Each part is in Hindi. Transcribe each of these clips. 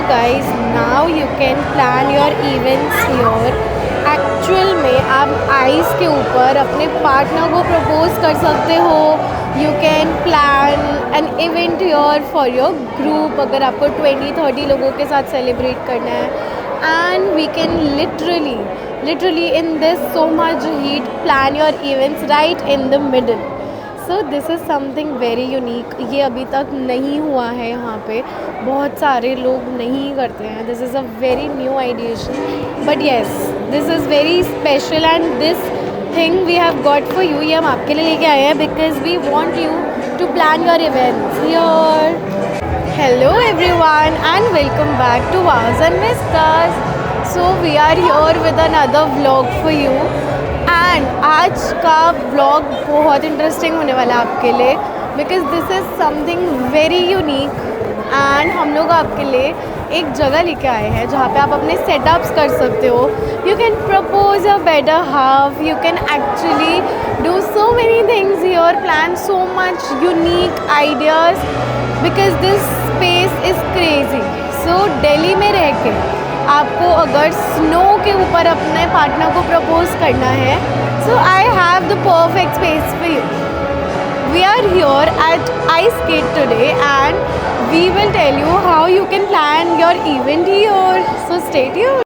guys, now you can plan your events here. Actual में आप आइस के ऊपर अपने पार्टनर को प्रपोज कर सकते हो. You can plan an event your for your group अगर आपको 20-30 लोगों के साथ सेलिब्रेट करना है. And we can literally in this so much heat plan your events right in the middle. So this is something very unique. ये अभी तक नहीं हुआ है यहाँ पे. बहुत सारे लोग नहीं करते हैं. This is a very new ideation. But yes, this is very special and this thing we have got for you. ये हम आपके लिए लेके आए हैं because we want you to plan your events here. Hello everyone and welcome back to Wows and Whiskers. So we are here with another vlog for you. And आज का व्लॉग बहुत इंटरेस्टिंग होने वाला है आपके लिए because this is something very unique. And हम लोग आपके लिए एक जगह लेके आए हैं जहाँ पे आप अपने सेटअप्स कर सकते हो. You can propose a better half. You can actually do so many things here, plan so much unique ideas because this space is crazy. So Delhi में रह के आपको अगर स्नो के ऊपर अपने पार्टनर को प्रपोज करना है, so I have the perfect space for you. We are here at ice skate today and we will tell you how you can plan your event here. So stay tuned.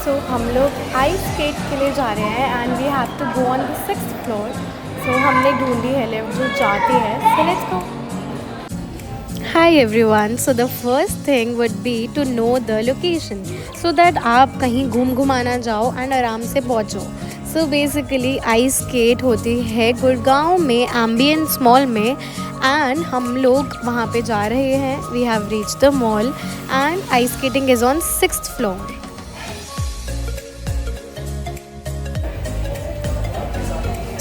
So हम लोग आइस स्केट के लिए जा रहे हैं and we have to go on the 6th floor. So हमने ढूंढी है लिफ्ट जो जाती है. So let's go. Hi everyone. So the first thing would be to know the location so that आप कहीं घूमाना जाओ एंड आराम से पहुँचो. सो बेसिकली आइस स्केट होती है गुड़गांव में एम्बियंस मॉल में एंड हम लोग वहाँ पे जा रहे हैं. We have reach the mall and ice skating is on 6th floor.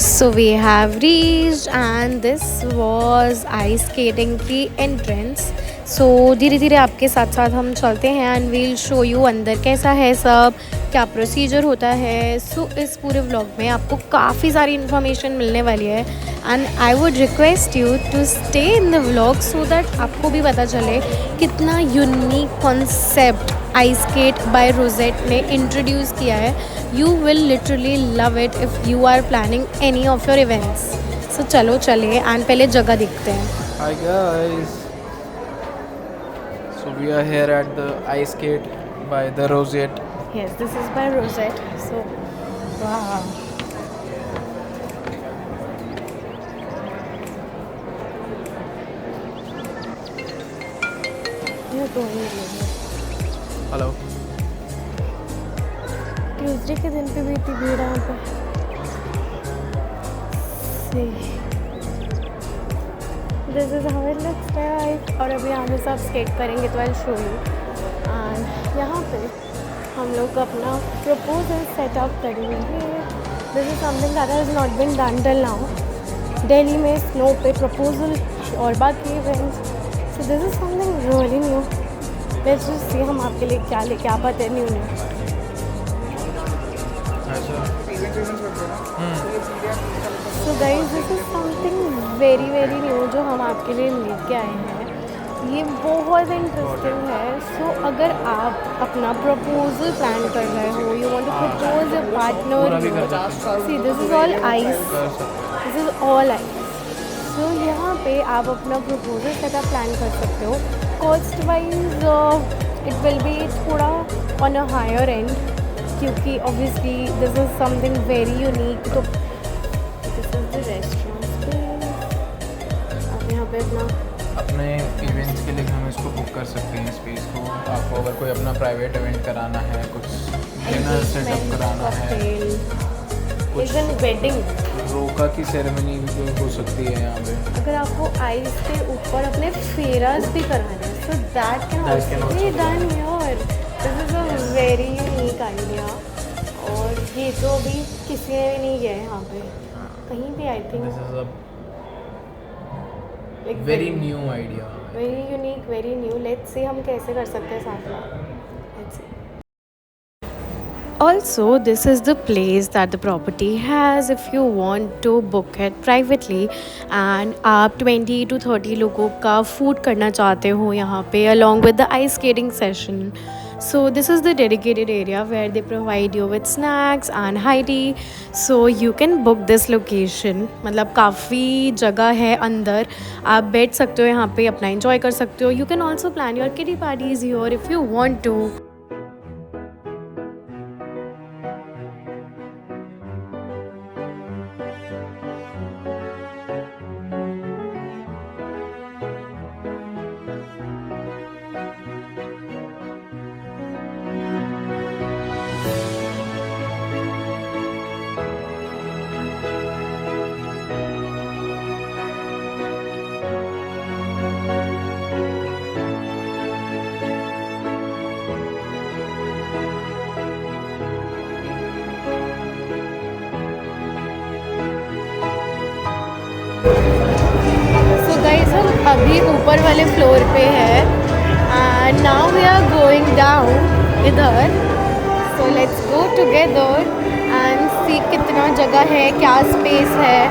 So we have reached and this was ice skating की entrance. So धीरे धीरे आपके साथ साथ हम चलते हैं एंड वील शो यू अंदर कैसा है सब, क्या प्रोसीजर होता है. सो इस पूरे व्लॉग में आपको काफ़ी सारी इन्फॉर्मेशन मिलने वाली है and I would request you to stay in the vlog so that आपको भी पता चले कितना unique concept ice skate by रोजेट ने इंट्रोड्यूस किया है. You will literally love it if you are planning any of your events. So चलो चले and पहले जगह देखते हैं. Hi guys. So we are here at the ice skate by the Rosette. Yes, this is by Rosette. So wow. You're going here. Hello. Tuesday के दिन पे भी इतनी भीड़ है यहाँ पे. This is how it looks like. और अभी आगे से आप स्केट करेंगे तो आई शो यू. एंड यहाँ पे हम लोग अपना प्रपोजल सेटअप करेंगे. This is something that has not been done till now. Delhi में स्नो पे प्रपोजल और बाकी events. So this is something really new. Let's just see हम आपके लिए क्या लेके आ पाते हैं new. So guys this is something very new जो हम आपके लिए लेके आए हैं. ये बहुत इंटरेस्टिंग है. सो अगर आप अपना प्रपोजल प्लान कर रहे हो, you want to propose your partner, see this is all ice. This is all ice. So यहाँ पे आप अपना प्रपोजल सेटअप प्लान कर सकते हो. Cost wise it will be थोड़ा ऑन अ हायर एंड क्योंकि obviously this is something very unique. तो दिस इज़ द रेस्टोरेंट. आप यहाँ पे अपने इवेंट्स के लिए हम इसको बुक कर सकते हैं स्पेस को. आपको अगर कोई अपना प्राइवेट इवेंट कराना है, कुछ डिनर सेटअप कराना है, इवन वेडिंग रोका की सेरेमनी भी हो सकती है यहाँ पे। अगर आपको आइस के ऊपर अपने फेराज भी करवाना है so that can That can also be also be done here. This is a very unique idea और ये तो अभी किसी ने भी नहीं किया है यहाँ पे कहीं भी। I think this is a very new idea. Very unique, very new. Let's see हम कैसे कर सकते हैं साथ में। Let's see. Also, this is the place that the property has if you want to book it privately and आप 20 to 30 लोगों का food करना चाहते हो यहाँ पे along with the ice skating session. So this is the dedicated area where they provide you with snacks and high tea. So you can book this location. मतलब काफ़ी जगह है अंदर, आप बैठ सकते हो यहाँ पे, अपना enjoy कर सकते हो. You can also plan your kiddie parties here if you want to. So guys हम अभी ऊपर वाले फ्लोर पे है and now we are going down इधर। So let's go together and see कितना जगह है, क्या स्पेस है।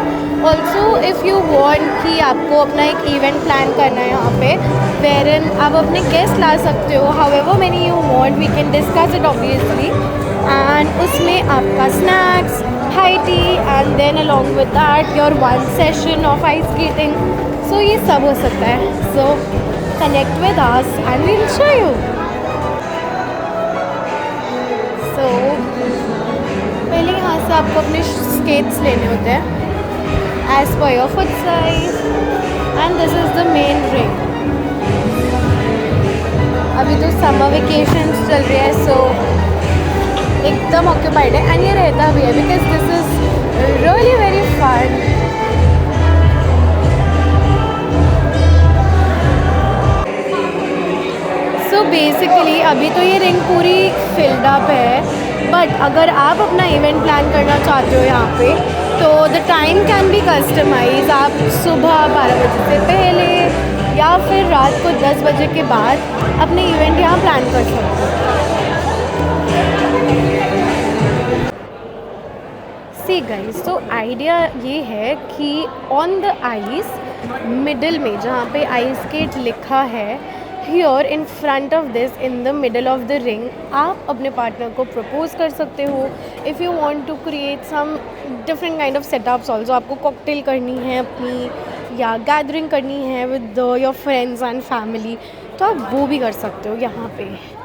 ऑल्सो इफ़ यू वांट कि आपको अपना एक इवेंट प्लान करना है यहाँ पे वेरन आप अपने गेस्ट ला सकते हो, however many you want we can discuss it obviously. And उसमें आपका snacks, high tea and then along with that your one session of ice skating. So ये सब हो सकता है. So connect with us and we'll show you. So पहले यहाँ से आपको अपने skates लेने होते हैं as per your foot size and this is the main ring. अभी तो summer vacations चल रही है so एकदम ऑक्यूपाइड है एंड ये रहता भी है because this is really very fun. So basically अभी तो ये रिंग पूरी फिल्ड अप है बट अगर आप अपना इवेंट प्लान करना चाहते हो यहाँ पे तो the time can be customize. आप सुबह 12 बजे से पहले या फिर रात को 10 बजे के बाद अपने इवेंट यहाँ प्लान कर सकते हो। सी गाइस तो आइडिया ये है कि ऑन द आइस मिडल में जहाँ पे आइस स्केट लिखा है here in front of this in the middle of the ring आप अपने पार्टनर को प्रपोज कर सकते हो। If you want to create some different kind of setups also, आपको कॉकटेल करनी है अपनी या गैदरिंग करनी है with your friends and family तो आप वो भी कर सकते हो यहाँ पे।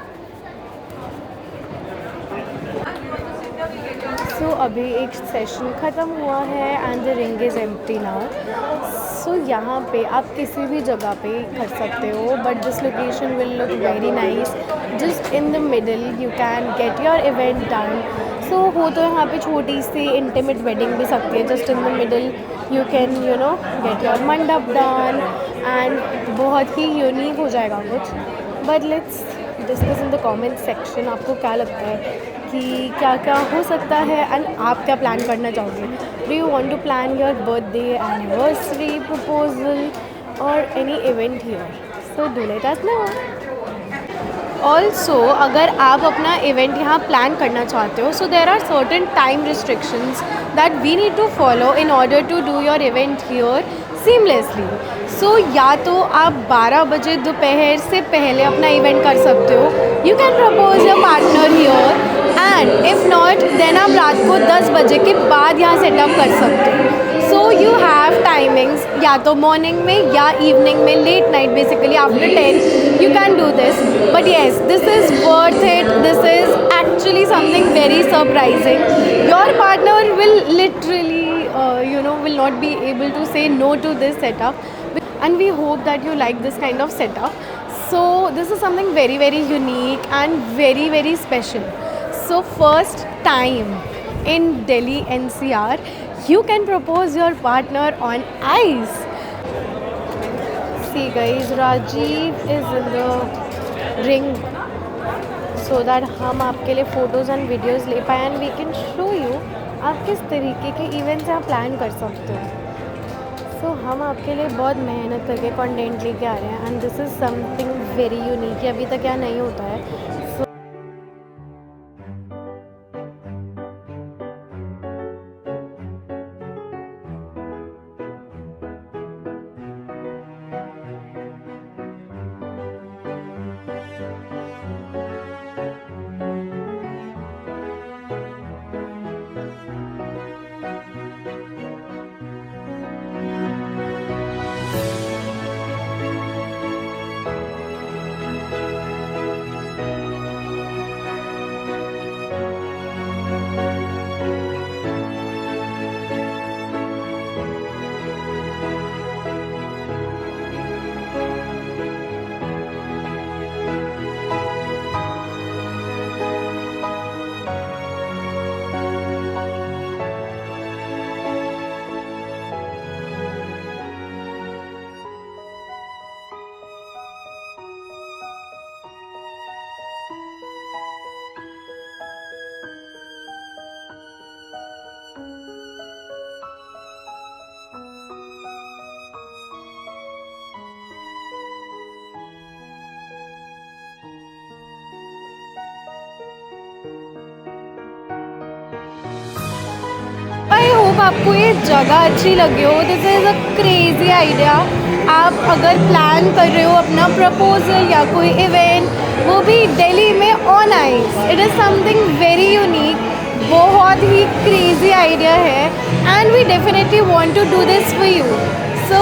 सो अभी एक सेशन ख़त्म हुआ है and the ring is empty now. So यहाँ पे आप किसी भी जगह पे कर सकते हो but this location will look very nice just in the middle you can get your event done. So हो तो यहाँ पे छोटी सी इंटीमेट वेडिंग भी सकती है just in the middle you can you know get your मंडप डन एंड बहुत ही यूनिक हो जाएगा कुछ। But let's discuss in the comment section आपको क्या लगता है कि क्या क्या हो सकता है एंड आप क्या प्लान करना चाहोगे। Do you want to plan your birthday, anniversary, proposal और any event here? So do let us know. Also अगर आप अपना इवेंट यहाँ प्लान करना चाहते हो so there are certain time restrictions that we need to follow in order to do your event here seamlessly. So या तो आप 12 बजे दोपहर से पहले अपना इवेंट कर सकते हो, you can propose your partner here and if not then आप रात को 10 बजे के बाद यहाँ सेटअप कर सकते हो। सो यू हैव टाइमिंग्स या तो मॉर्निंग में या इवनिंग में, late night basically after 10 you can do this. But yes this is worth it, this is actually something very surprising. Your partner will literally will not be able to say no to this setup and we hope that you like this kind of setup. So this is something very very unique and very very special. So first time in Delhi NCR you can propose your partner on ice. See guys, Rajiv is in the ring so that हम आपके लिए फ़ोटोज़ एंड वीडियोज़ ले पाए and we can show you आप किस तरीके के इवेंट्स आप प्लान कर सकते हो. सो हम आपके लिए बहुत मेहनत करके कंटेंट लेके आ रहे हैं and this is something very unique. अभी तक यहाँ नहीं होता है. सो आई होप आपको ये जगह अच्छी लगी हो. This is a crazy idea. आप अगर प्लान कर रहे हो अपना प्रपोजल या कोई इवेंट, वो भी दिल्ली में on ice, it is something very unique. बहुत ही क्रेज़ी आइडिया है and we definitely want to do this for you. So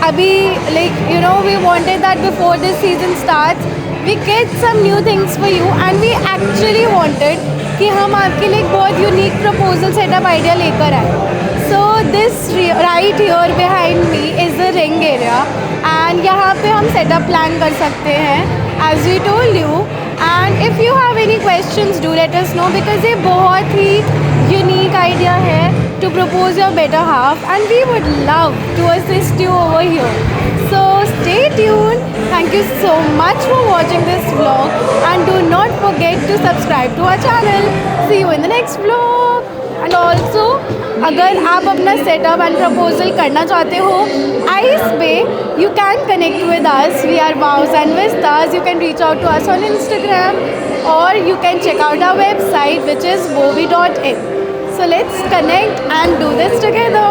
अभी like you know we wanted that before this season starts we get some new things for you and we actually wanted कि हम आपके लिए एक बहुत यूनिक प्रपोजल सेटअप आइडिया लेकर आए. So this right here behind me is the ring area and यहाँ पे हम सेटअप प्लान कर सकते हैं as we told you. And if you have any questions do let us know because ये बहुत ही यूनिक आइडिया है to propose your better half and we would love to assist you over here. So stay tuned. Thank you so much for watching this vlog and do not forget to subscribe to our channel. See you in the next vlog. And also अगर आप अपना सेटअप एंड प्रपोजल करना चाहते हो आइस पे, you can connect with us. We are Vows and Vistas. You can reach out to us on Instagram or you can check out our website which is wovi.in. So let's connect and do this together.